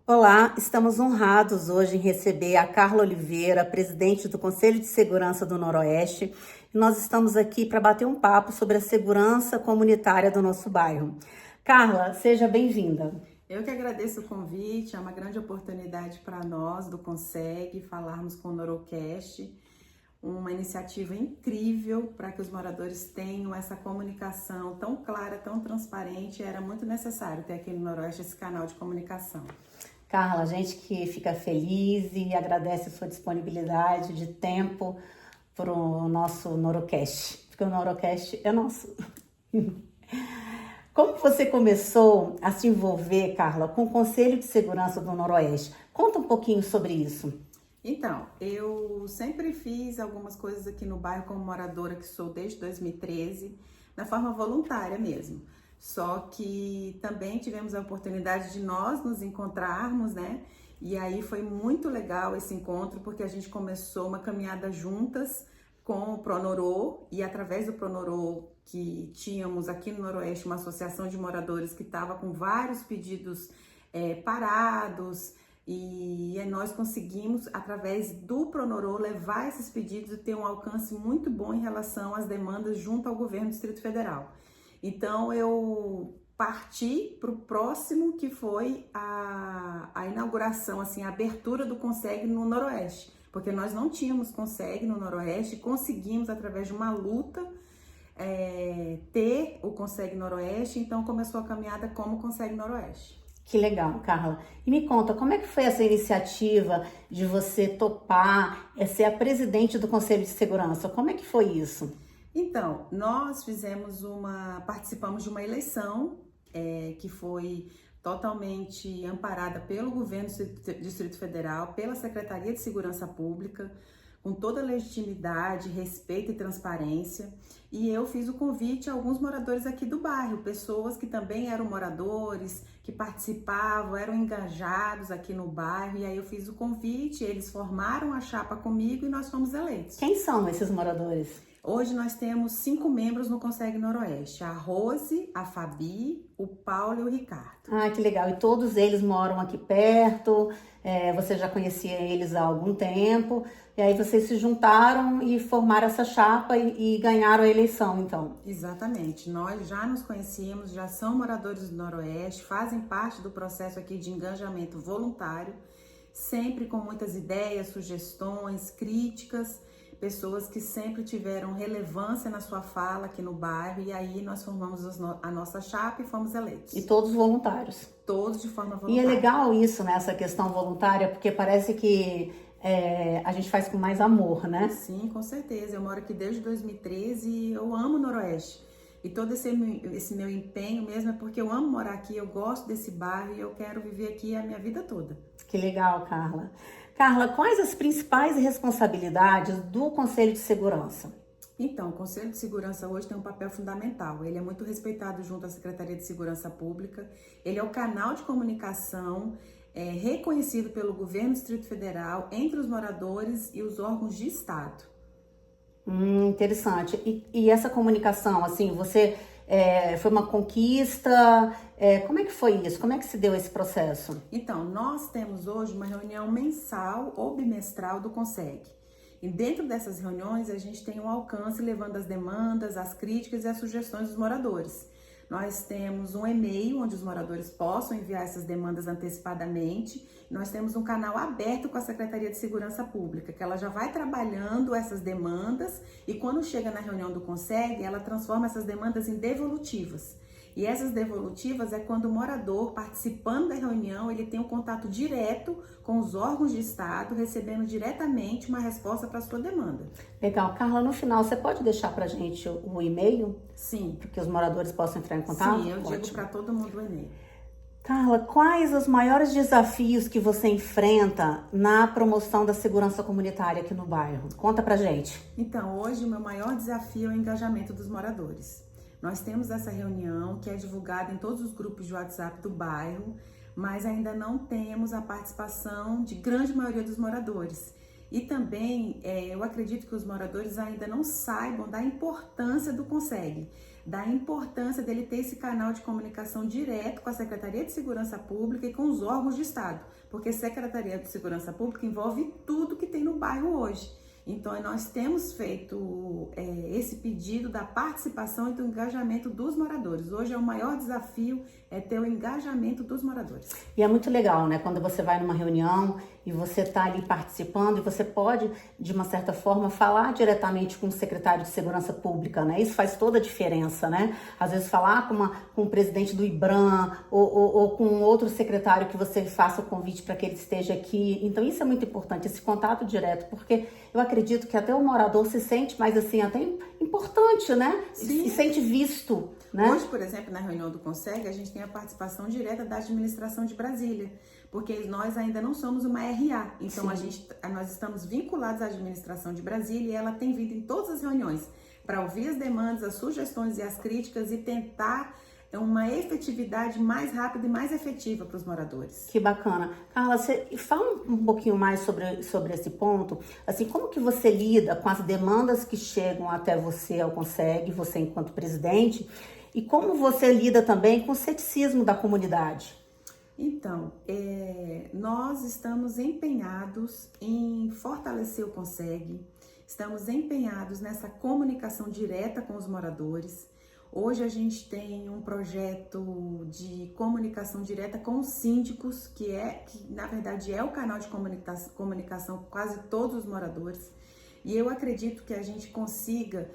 Olá, estamos honrados hoje em receber a Carla Oliveira, presidente do Conselho de Segurança do Noroeste, e nós estamos aqui para bater um papo sobre a segurança comunitária do nosso bairro. Carla, seja bem-vinda. Eu que agradeço o convite, é uma grande oportunidade para nós do Conseg falarmos com o Norocast, uma iniciativa incrível para que os moradores tenham essa comunicação tão clara, tão transparente. Era muito necessário ter aqui no Noroeste esse canal de comunicação. Carla, a gente que fica feliz e agradece a sua disponibilidade de tempo para o nosso Norocast, porque o Norocast é nosso. Como você começou a se envolver, Carla, com o Conselho de Segurança do Noroeste? Conta um pouquinho sobre isso. Então, eu sempre fiz algumas coisas aqui no bairro como moradora que sou desde 2013, na forma voluntária mesmo. Só que também tivemos a oportunidade de nós nos encontrarmos, né? E aí foi muito legal esse encontro, porque a gente começou uma caminhada juntas com o Pronorô, e através do Pronorô, que tínhamos aqui no Noroeste uma associação de moradores que estava com vários pedidos parados, e nós conseguimos, através do Pronorô, levar esses pedidos e ter um alcance muito bom em relação às demandas junto ao governo do Distrito Federal. Então, eu parti para o próximo, que foi a inauguração, assim, a abertura do Conseg no Noroeste, porque nós não tínhamos Conseg no Noroeste, conseguimos, através de uma luta, ter o Conseg Noroeste, então começou a caminhada como Conseg Noroeste. Que legal, Carla. E me conta, como é que foi essa iniciativa de você topar ser a presidente do Conselho de Segurança? Como é que foi isso? Então, nós participamos de uma eleição que foi totalmente amparada pelo governo do Distrito Federal, pela Secretaria de Segurança Pública, com toda a legitimidade, respeito e transparência. E eu fiz o convite a alguns moradores aqui do bairro, pessoas que também eram moradores, que participavam, eram engajados aqui no bairro. E aí eu fiz o convite, eles formaram a chapa comigo e nós fomos eleitos. Quem são esses moradores? Hoje nós temos 5 membros no Conseg Noroeste: a Rose, a Fabi, o Paulo e o Ricardo. Ah, que legal. E todos eles moram aqui perto, você já conhecia eles há algum tempo, e aí vocês se juntaram e formaram essa chapa e ganharam a eleição, então. Exatamente. Nós já nos conhecíamos, já são moradores do Noroeste, fazem parte do processo aqui de engajamento voluntário, sempre com muitas ideias, sugestões, críticas, pessoas que sempre tiveram relevância na sua fala aqui no bairro, e aí nós formamos a nossa chapa e fomos eleitos. E todos voluntários? Todos de forma voluntária. E é legal isso, né, essa questão voluntária, porque parece que a gente faz com mais amor, né? Sim, com certeza. Eu moro aqui desde 2013 e eu amo o Noroeste. E todo esse meu empenho mesmo é porque eu amo morar aqui, eu gosto desse bairro e eu quero viver aqui a minha vida toda. Que legal, Carla. Carla, quais as principais responsabilidades do Conselho de Segurança? Então, o Conselho de Segurança hoje tem um papel fundamental. Ele é muito respeitado junto à Secretaria de Segurança Pública. Ele é o canal de comunicação reconhecido pelo governo do Distrito Federal entre os moradores e os órgãos de Estado. Interessante. E essa comunicação, assim, foi uma conquista? Como é que foi isso? Como é que se deu esse processo? Então, nós temos hoje uma reunião mensal ou bimestral do Conseg. E dentro dessas reuniões, a gente tem um alcance levando as demandas, as críticas e as sugestões dos moradores. Nós temos um e-mail onde os moradores possam enviar essas demandas antecipadamente. Nós temos um canal aberto com a Secretaria de Segurança Pública, que ela já vai trabalhando essas demandas e quando chega na reunião do Conseg, ela transforma essas demandas em devolutivas. E essas devolutivas é quando o morador, participando da reunião, ele tem um contato direto com os órgãos de Estado, recebendo diretamente uma resposta para a sua demanda. Legal. Carla, no final, você pode deixar para a gente o e-mail? Sim. Para que os moradores possam entrar em contato? Sim, eu digo para todo mundo o e-mail. Carla, quais os maiores desafios que você enfrenta na promoção da segurança comunitária aqui no bairro? Conta pra gente. Então, hoje o meu maior desafio é o engajamento dos moradores. Nós temos essa reunião que é divulgada em todos os grupos de WhatsApp do bairro, mas ainda não temos a participação de grande maioria dos moradores. E também eu acredito que os moradores ainda não saibam da importância do Conseg, da importância dele ter esse canal de comunicação direto com a Secretaria de Segurança Pública e com os órgãos de Estado, porque a Secretaria de Segurança Pública envolve tudo que tem no bairro hoje. Então, nós temos feito esse pedido da participação e do engajamento dos moradores. Hoje, o maior desafio é ter o engajamento dos moradores. E é muito legal, né? Quando você vai numa reunião e você está ali participando e você pode, de uma certa forma, falar diretamente com o secretário de Segurança Pública, né? Isso faz toda a diferença, né? Às vezes falar com o presidente do IBRAM ou com outro secretário que você faça o convite para que ele esteja aqui. Então, isso é muito importante, esse contato direto, porque eu acredito que até o morador se sente mais assim, até importante, né? Sim. Se sente visto, né? Hoje, por exemplo, na reunião do Conseg, a gente tem a participação direta da administração de Brasília, porque nós ainda não somos uma RA. Então, nós estamos vinculados à administração de Brasília e ela tem vindo em todas as reuniões para ouvir as demandas, as sugestões e as críticas e tentar uma efetividade mais rápida e mais efetiva para os moradores. Que bacana. Carla, você fala um pouquinho mais sobre esse ponto. Assim, como que você lida com as demandas que chegam até você ao Conseg, você enquanto presidente, e como você lida também com o ceticismo da comunidade? Então, nós estamos empenhados em fortalecer o Conseg, estamos empenhados nessa comunicação direta com os moradores. Hoje a gente tem um projeto de comunicação direta com os síndicos, que na verdade é o canal de comunicação com quase todos os moradores. E eu acredito que a gente consiga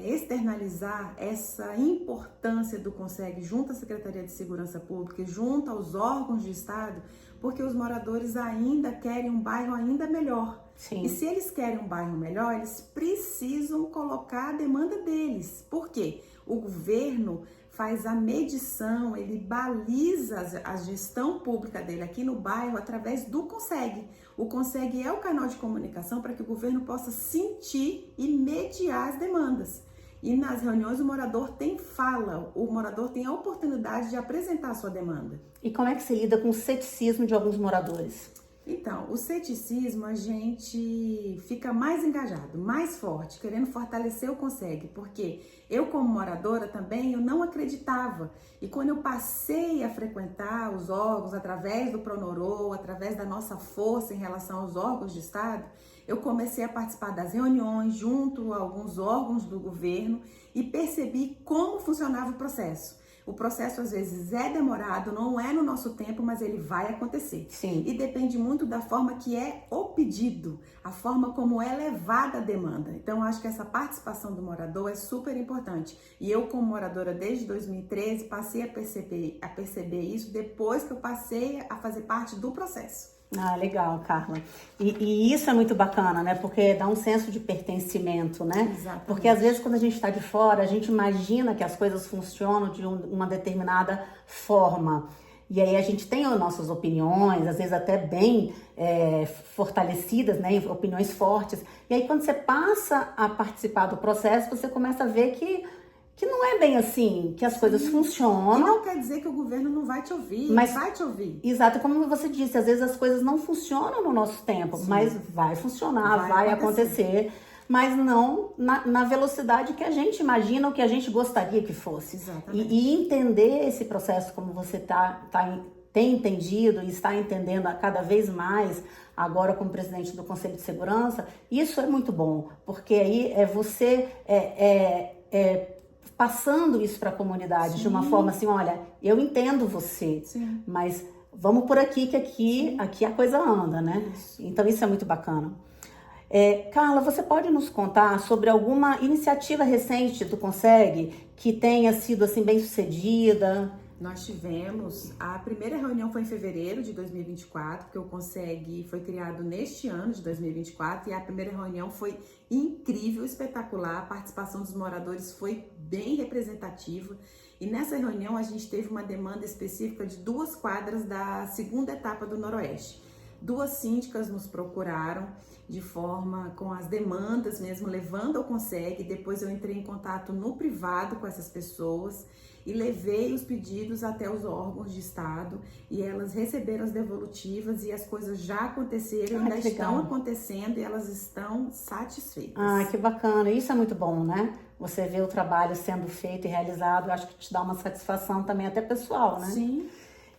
externalizar essa importância do Conseg junto à Secretaria de Segurança Pública, junto aos órgãos de Estado, porque os moradores ainda querem um bairro ainda melhor. Sim. E se eles querem um bairro melhor, eles precisam colocar a demanda deles. Por quê? O governo faz a medição, ele baliza a gestão pública dele aqui no bairro através do Conseg. O Conseg é o canal de comunicação para que o governo possa sentir e mediar as demandas. E nas reuniões o morador tem fala, o morador tem a oportunidade de apresentar a sua demanda. E como é que se lida com o ceticismo de alguns moradores? Então, o ceticismo, a gente fica mais engajado, mais forte, querendo fortalecer o Conseg, porque eu, como moradora também, eu não acreditava. E quando eu passei a frequentar os órgãos através do Pronorô, através da nossa força em relação aos órgãos de Estado, eu comecei a participar das reuniões junto a alguns órgãos do governo e percebi como funcionava o processo. O processo às vezes é demorado, não é no nosso tempo, mas ele vai acontecer. Sim. E depende muito da forma que é o pedido, a forma como é levada a demanda. Então, acho que essa participação do morador é super importante. E eu, como moradora desde 2013, passei a perceber isso depois que eu passei a fazer parte do processo. Ah, legal, Carla. E isso é muito bacana, né? Porque dá um senso de pertencimento, né? Exatamente. Porque às vezes quando a gente está de fora, a gente imagina que as coisas funcionam de uma determinada forma. E aí a gente tem as nossas opiniões, às vezes até bem fortalecidas, né? Opiniões fortes. E aí quando você passa a participar do processo, você começa a ver que não é bem assim, que as coisas funcionam. E não quer dizer que o governo não vai te ouvir, mas vai te ouvir. Exato, como você disse, às vezes as coisas não funcionam no nosso tempo, Sim. mas vai funcionar, vai acontecer, mas não na velocidade que a gente imagina ou que a gente gostaria que fosse. Exatamente. E entender esse processo como você tem entendido e está entendendo a cada vez mais, agora como presidente do Conselho de Segurança, isso é muito bom, porque aí é você passando isso para a comunidade. Sim. De uma forma assim, olha, eu entendo você, sim, mas vamos por aqui, que aqui a coisa anda, né? Isso. Então isso é muito bacana. Carla, você pode nos contar sobre alguma iniciativa recente do Conseg que tenha sido assim bem sucedida? Nós tivemos, a primeira reunião foi em fevereiro de 2024, porque o Conseg foi criado neste ano de 2024 e a primeira reunião foi incrível, espetacular, a participação dos moradores foi bem representativa e nessa reunião a gente teve uma demanda específica de 2 quadras da segunda etapa do Noroeste. 2 síndicas nos procuraram de forma com as demandas mesmo, levando ao Conseg, depois eu entrei em contato no privado com essas pessoas e levei os pedidos até os órgãos de Estado e elas receberam as devolutivas e as coisas já aconteceram, ainda estão acontecendo e elas estão satisfeitas. Ah, que bacana. Isso é muito bom, né? Você vê o trabalho sendo feito e realizado, eu acho que te dá uma satisfação também até pessoal, né? Sim.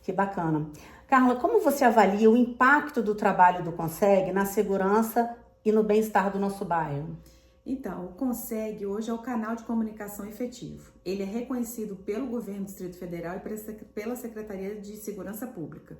Que bacana. Carla, como você avalia o impacto do trabalho do Conseg na segurança e no bem-estar do nosso bairro? Então, o Conseg hoje é o canal de comunicação efetivo. Ele é reconhecido pelo governo do Distrito Federal e pela Secretaria de Segurança Pública.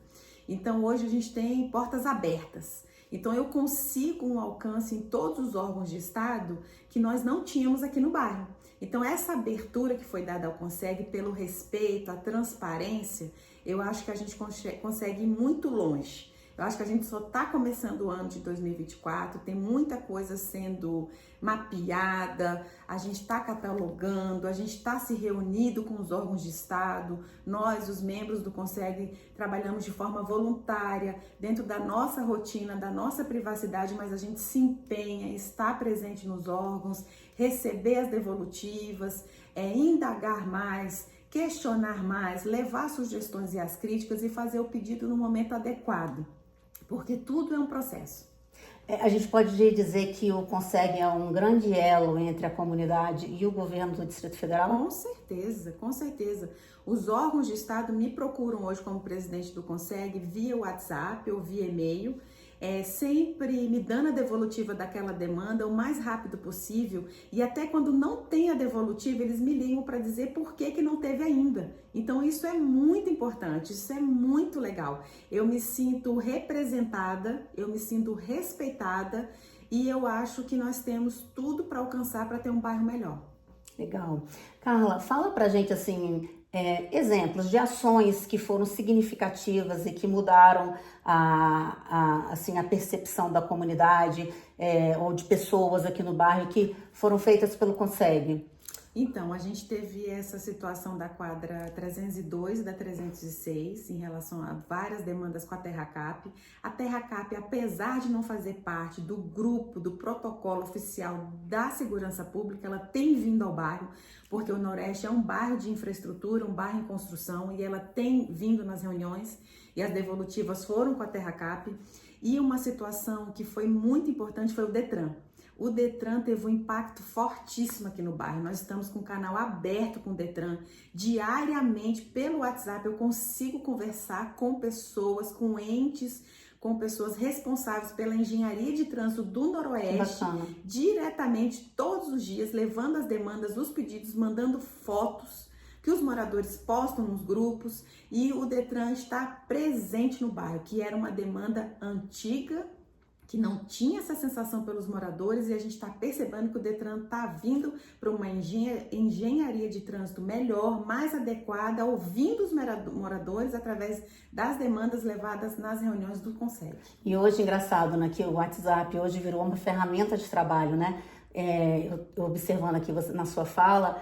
Então, hoje a gente tem portas abertas. Então, eu consigo um alcance em todos os órgãos de Estado que nós não tínhamos aqui no bairro. Então, essa abertura que foi dada ao Conseg pelo respeito, a transparência, eu acho que a gente consegue ir muito longe. Eu acho que a gente só está começando o ano de 2024, tem muita coisa sendo mapeada, a gente está catalogando, a gente está se reunindo com os órgãos de Estado, nós, os membros do Conseg, trabalhamos de forma voluntária, dentro da nossa rotina, da nossa privacidade, mas a gente se empenha, está presente nos órgãos, receber as devolutivas, indagar mais, questionar mais, levar sugestões e as críticas e fazer o pedido no momento adequado. Porque tudo é um processo. A gente pode dizer que o Conseg é um grande elo entre a comunidade e o governo do Distrito Federal? Com certeza, com certeza. Os órgãos de Estado me procuram hoje como presidente do Conseg via WhatsApp ou via e-mail, sempre me dando a devolutiva daquela demanda o mais rápido possível e até quando não tem a devolutiva, eles me ligam para dizer por que não teve ainda. Então isso é muito importante, isso é muito legal. Eu me sinto representada, eu me sinto respeitada e eu acho que nós temos tudo para alcançar para ter um bairro melhor. Legal. Carla, fala pra gente assim, exemplos de ações que foram significativas e que mudaram assim, a percepção da comunidade ou de pessoas aqui no bairro que foram feitas pelo Conseg. Então, a gente teve essa situação da quadra 302 e da 306 em relação a várias demandas com a TerraCap. A TerraCap, apesar de não fazer parte do grupo, do protocolo oficial da segurança pública, ela tem vindo ao bairro, porque o Noroeste é um bairro de infraestrutura, um bairro em construção, e ela tem vindo nas reuniões, e as devolutivas foram com a TerraCap. E uma situação que foi muito importante foi o Detran. O Detran teve um impacto fortíssimo aqui no bairro. Nós estamos com um canal aberto com o Detran. Diariamente, pelo WhatsApp, eu consigo conversar com pessoas, com entes, com pessoas responsáveis pela engenharia de trânsito do Noroeste, diretamente, todos os dias, levando as demandas, os pedidos, mandando fotos que os moradores postam nos grupos, e o Detran está presente no bairro, que era uma demanda antiga, que não tinha essa sensação pelos moradores, e a gente está percebendo que o Detran está vindo para uma engenharia de trânsito melhor, mais adequada, ouvindo os moradores através das demandas levadas nas reuniões do Conseg. E hoje, engraçado, né, que o WhatsApp hoje virou uma ferramenta de trabalho, né? Eu observando aqui você, na sua fala,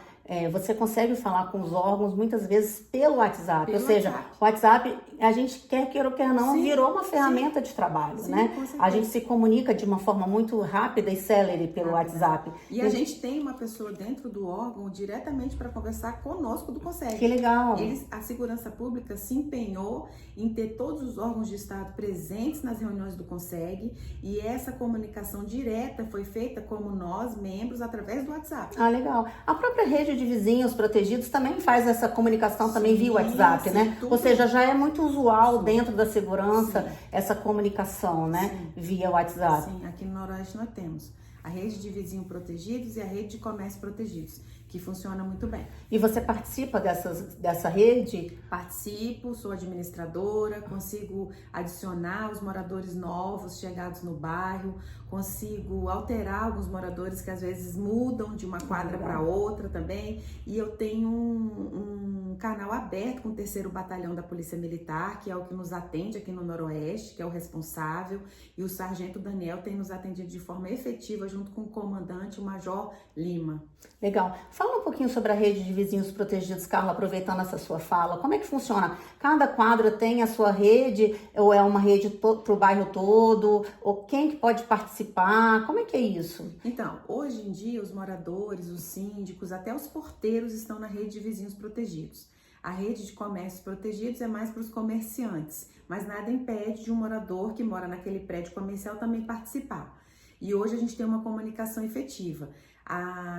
você consegue falar com os órgãos muitas vezes pelo WhatsApp, ou seja, o WhatsApp, a gente queira ou quer não, virou uma ferramenta de trabalho, né? A gente se comunica de uma forma muito rápida e célere pelo WhatsApp. E a gente tem uma pessoa dentro do órgão diretamente para conversar conosco do Conseg. Que legal! A segurança pública se empenhou em ter todos os órgãos de Estado presentes nas reuniões do Conseg, e essa comunicação direta foi feita como nós, membros, através do WhatsApp. Ah, legal. A própria rede de vizinhos protegidos também faz essa comunicação também via WhatsApp, né? Ou seja, já é muito usual dentro da segurança essa comunicação, né? Via WhatsApp. Sim, aqui no Noroeste nós temos a rede de vizinhos protegidos e a rede de comércio protegidos, que funciona muito bem. E você participa dessa rede? Participo, sou administradora, consigo adicionar os moradores novos chegados no bairro, consigo alterar alguns moradores que às vezes mudam de uma quadra para outra também, e eu tenho um canal aberto com o 3º Batalhão da Polícia Militar, que é o que nos atende aqui no Noroeste, que é o responsável, e o Sargento Daniel tem nos atendido de forma efetiva junto com o comandante, o Major Lima. Legal. Fala um pouquinho sobre a rede de vizinhos protegidos, Carla, aproveitando essa sua fala. Como é que funciona? Cada quadra tem a sua rede ou é uma rede para o bairro todo? Ou quem que pode participar? Como é que é isso? Então, hoje em dia, os moradores, os síndicos, até os porteiros estão na rede de vizinhos protegidos. A rede de comércios protegidos é mais para os comerciantes, mas nada impede de um morador que mora naquele prédio comercial também participar. E hoje a gente tem uma comunicação efetiva.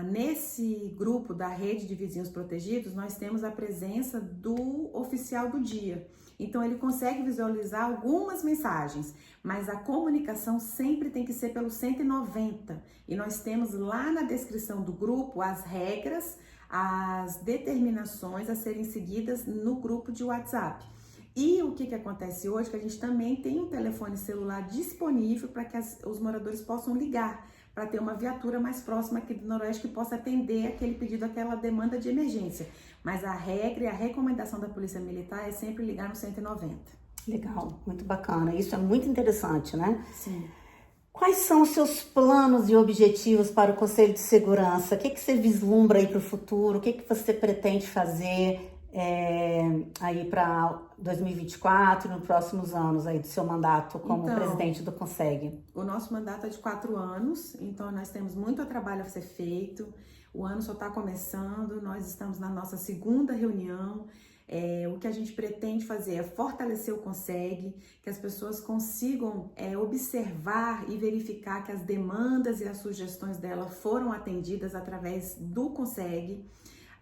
Nesse grupo da rede de vizinhos protegidos, nós temos a presença do oficial do dia. Então, ele consegue visualizar algumas mensagens, mas a comunicação sempre tem que ser pelo 190. E nós temos lá na descrição do grupo as regras, as determinações a serem seguidas no grupo de WhatsApp. E o que acontece hoje? Que a gente também tem um telefone celular disponível para que os moradores possam ligar, para ter uma viatura mais próxima aqui do Noroeste que possa atender aquele pedido, aquela demanda de emergência. Mas a regra e a recomendação da Polícia Militar é sempre ligar no 190. Legal, muito bacana. Isso é muito interessante, né? Sim. Quais são os seus planos e objetivos para o Conselho de Segurança? O que você vislumbra aí para o futuro? O que você pretende fazer aí para 2024, nos próximos anos aí do seu mandato como presidente do Conseg? O nosso mandato é de 4 anos, então nós temos muito trabalho a ser feito. O ano só está começando, nós estamos na nossa segunda reunião. O que a gente pretende fazer é fortalecer o Conseg, que as pessoas consigam observar e verificar que as demandas e as sugestões dela foram atendidas através do Conseg.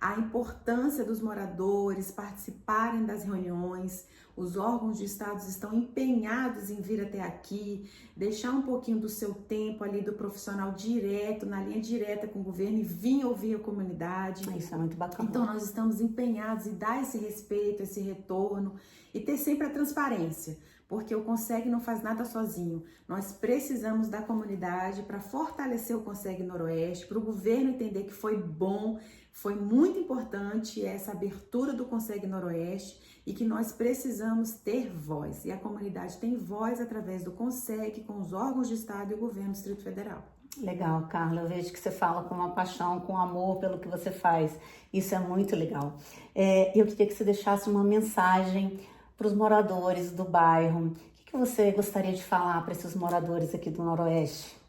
A importância dos moradores participarem das reuniões, os órgãos de Estado estão empenhados em vir até aqui, deixar um pouquinho do seu tempo ali do profissional direto, na linha direta com o governo e vir ouvir a comunidade. Isso é muito bacana. Então nós estamos empenhados em dar esse respeito, esse retorno e ter sempre a transparência, porque o Conseg não faz nada sozinho. Nós precisamos da comunidade para fortalecer o Conseg Noroeste, para o governo entender que foi bom, foi muito importante essa abertura do Conseg Noroeste e que nós precisamos ter voz. E a comunidade tem voz através do Conseg, com os órgãos de Estado e o governo do Distrito Federal. Legal, Carla. Eu vejo que você fala com uma paixão, com amor pelo que você faz. Isso é muito legal. Eu queria que você deixasse uma mensagem para os moradores do bairro. O que você gostaria de falar para esses moradores aqui do Noroeste?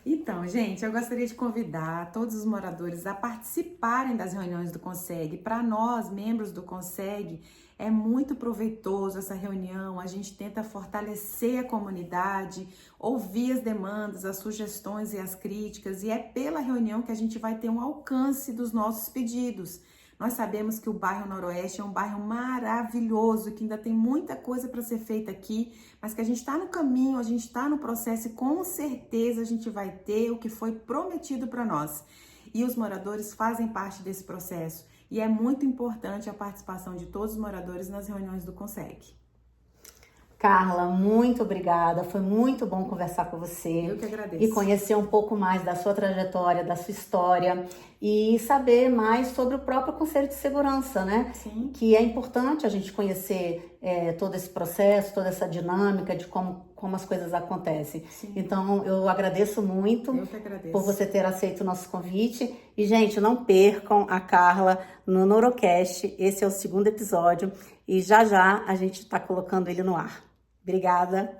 Então, gente, eu gostaria de convidar todos os moradores a participarem das reuniões do Conseg. Para nós, membros do Conseg, é muito proveitoso essa reunião. A gente tenta fortalecer a comunidade, ouvir as demandas, as sugestões e as críticas. E é pela reunião que a gente vai ter um alcance dos nossos pedidos. Nós sabemos que o bairro Noroeste é um bairro maravilhoso, que ainda tem muita coisa para ser feita aqui, mas que a gente está no caminho, a gente está no processo e com certeza a gente vai ter o que foi prometido para nós. E os moradores fazem parte desse processo e é muito importante a participação de todos os moradores nas reuniões do Conseg. Carla, muito obrigada. Foi muito bom conversar com você. Eu que agradeço. E conhecer um pouco mais da sua trajetória, da sua história e saber mais sobre o próprio Conselho de Segurança, né? Sim. Que é importante a gente conhecer todo esse processo, toda essa dinâmica de como as coisas acontecem. Sim. Então, eu agradeço muito Eu que agradeço. por você ter aceito o nosso convite. E, gente, não percam a Carla no Norocast. Esse é o 2º episódio e já a gente está colocando ele no ar. Obrigada.